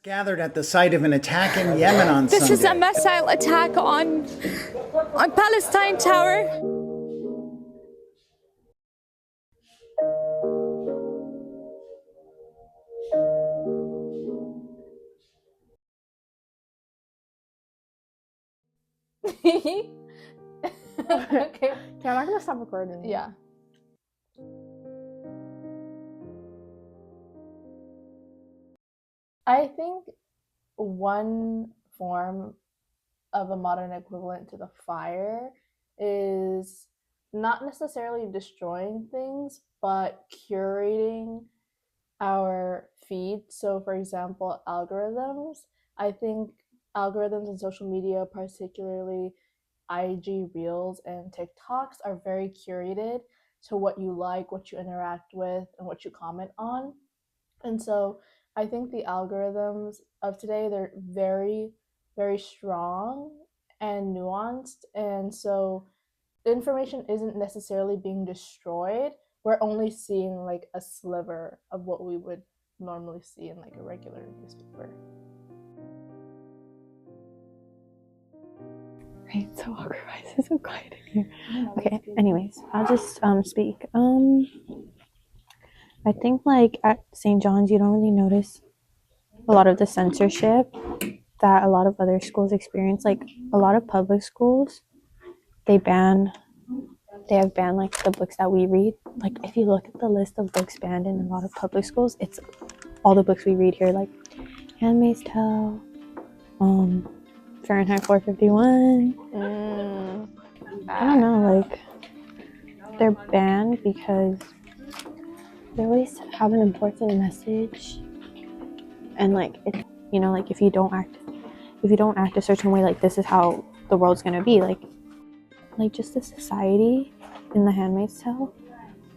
Gathered at the site of an attack in Yemen on Sunday. This is a missile attack on Palestine Tower. Okay. Okay, I'm not gonna stop recording. Yeah. I think one form of a modern equivalent to the fire is not necessarily destroying things, but curating our feed. So, for example, algorithms. I think algorithms in social media, particularly IG Reels and TikToks, are very curated to what you like, what you interact with, and what you comment on. And so I think the algorithms of today, they're very, very strong and nuanced. And so the information isn't necessarily being destroyed. We're only seeing like a sliver of what we would normally see in like a regular newspaper. Right, so awkward. Why is it so quiet in here? Okay, anyways, I'll just speak. I think like at St. John's, you don't really notice a lot of the censorship that a lot of other schools experience. Like a lot of public schools, they have banned like the books that we read. Like if you look at the list of books banned in a lot of public schools, it's all the books we read here, like Handmaid's Tale, Fahrenheit 451. I don't know, like they're banned because they always have an important message, and like it, like if you don't act a certain way, like this is how the world's gonna be. Like just the society in the Handmaid's Tale,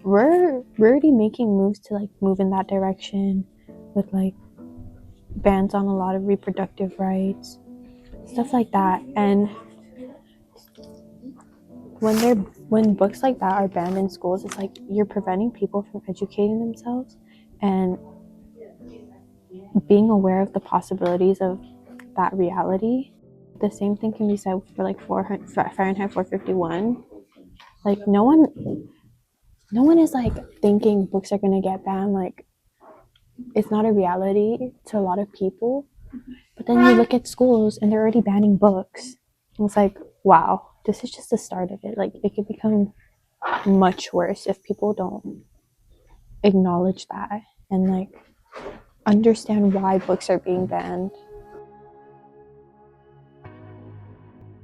we're already making moves to like move in that direction with like bans on a lot of reproductive rights, stuff like that. And when books like that are banned in schools, it's like you're preventing people from educating themselves and being aware of the possibilities of that reality. The same thing can be said for like Fahrenheit 451. Like no one is like thinking books are gonna get banned. Like it's not a reality to a lot of people. But then you look at schools and they're already banning books. And it's like, wow, this is just the start of it. Like it could become much worse if people don't acknowledge that and like understand why books are being banned.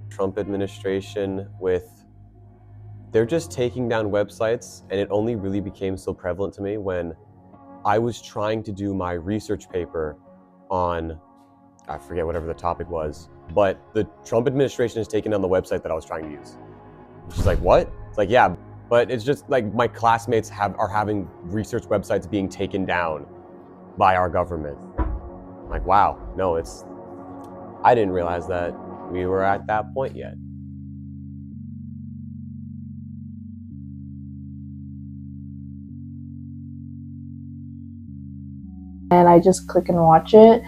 Trump administration they're just taking down websites, and it only really became so prevalent to me when I was trying to do my research paper on, I forget whatever the topic was, but the Trump administration has taken down the website that I was trying to use. She's like, what? It's like, yeah, but it's just like my classmates are having research websites being taken down by our government. I'm like, wow, no, I didn't realize that we were at that point yet. And I just click and watch it.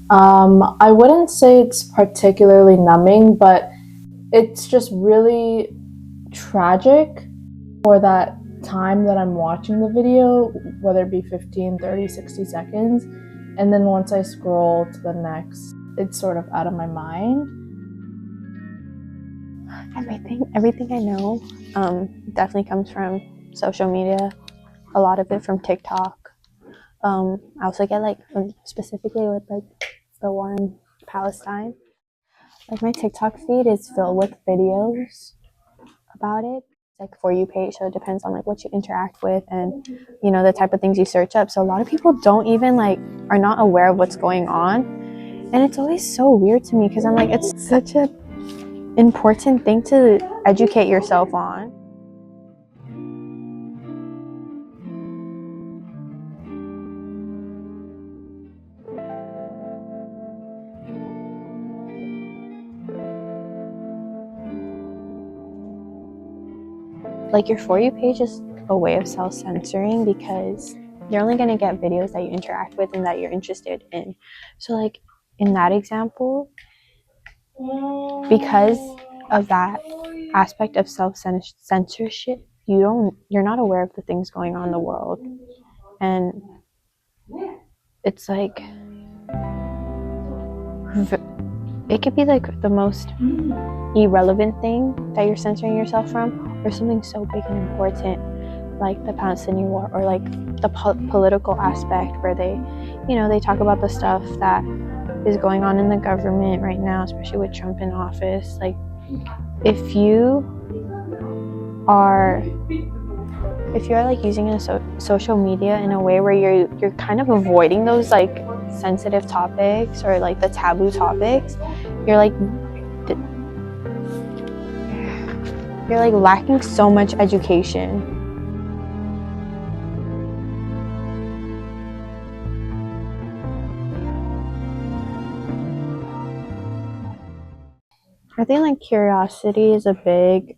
I wouldn't say it's particularly numbing, but it's just really tragic for that time that I'm watching the video, whether it be 15, 30, 60 seconds. And then once I scroll to the next, it's sort of out of my mind. Everything I know definitely comes from social media. A lot of it from TikTok. I also get like specifically with like the war in Palestine. Like my TikTok feed is filled with videos about it. It's like For You page, so it depends on like what you interact with and the type of things you search up. So a lot of people don't even like are not aware of what's going on, and it's always so weird to me because I'm like, it's such a important thing to educate yourself on. Like your For You page is a way of self-censoring because you're only going to get videos that you interact with and that you're interested in. So like in that example, because of that aspect of self-censorship, you're not aware of the things going on in the world. And it's like it could be like the most irrelevant thing that you're censoring yourself from, or something so big and important like the Palestinian war, or like the political aspect where they talk about the stuff that is going on in the government right now, especially with Trump in office. Like if you are like using social media in a way where you're kind of avoiding those like sensitive topics or like the taboo topics, you're like lacking so much education. I think like curiosity is a big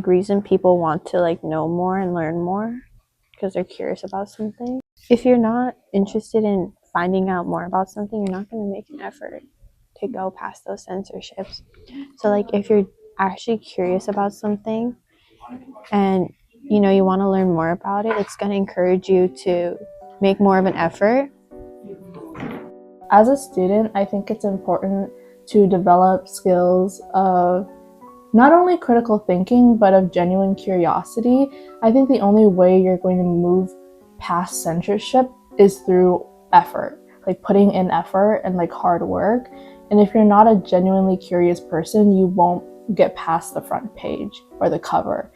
reason people want to like know more and learn more, because they're curious about something. If you're not interested in finding out more about something, you're not going to make an effort to go past those censorships. So like if you're actually curious about something and you want to learn more about it, it's going to encourage you to make more of an effort. As a student, I think it's important to develop skills of not only critical thinking, but of genuine curiosity. I think the only way you're going to move past censorship is through effort, like putting in effort and like hard work. And if you're not a genuinely curious person, you won't get past the front page or the cover.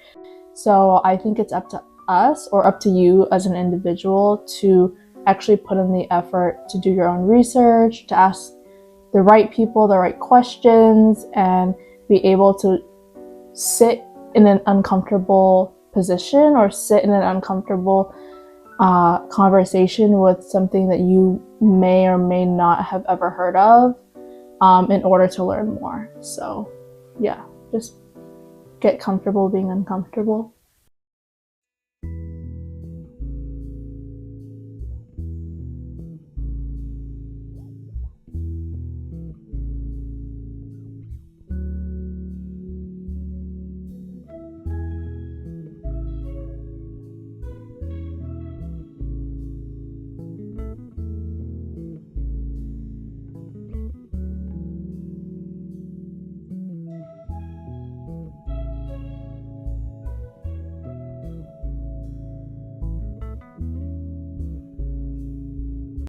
So I think it's up to us, or up to you as an individual, to actually put in the effort to do your own research, to ask the right people the right questions, and be able to sit in an uncomfortable position or sit in an uncomfortable conversation with something that you may or may not have ever heard of, in order to learn more. So yeah, just get comfortable being uncomfortable.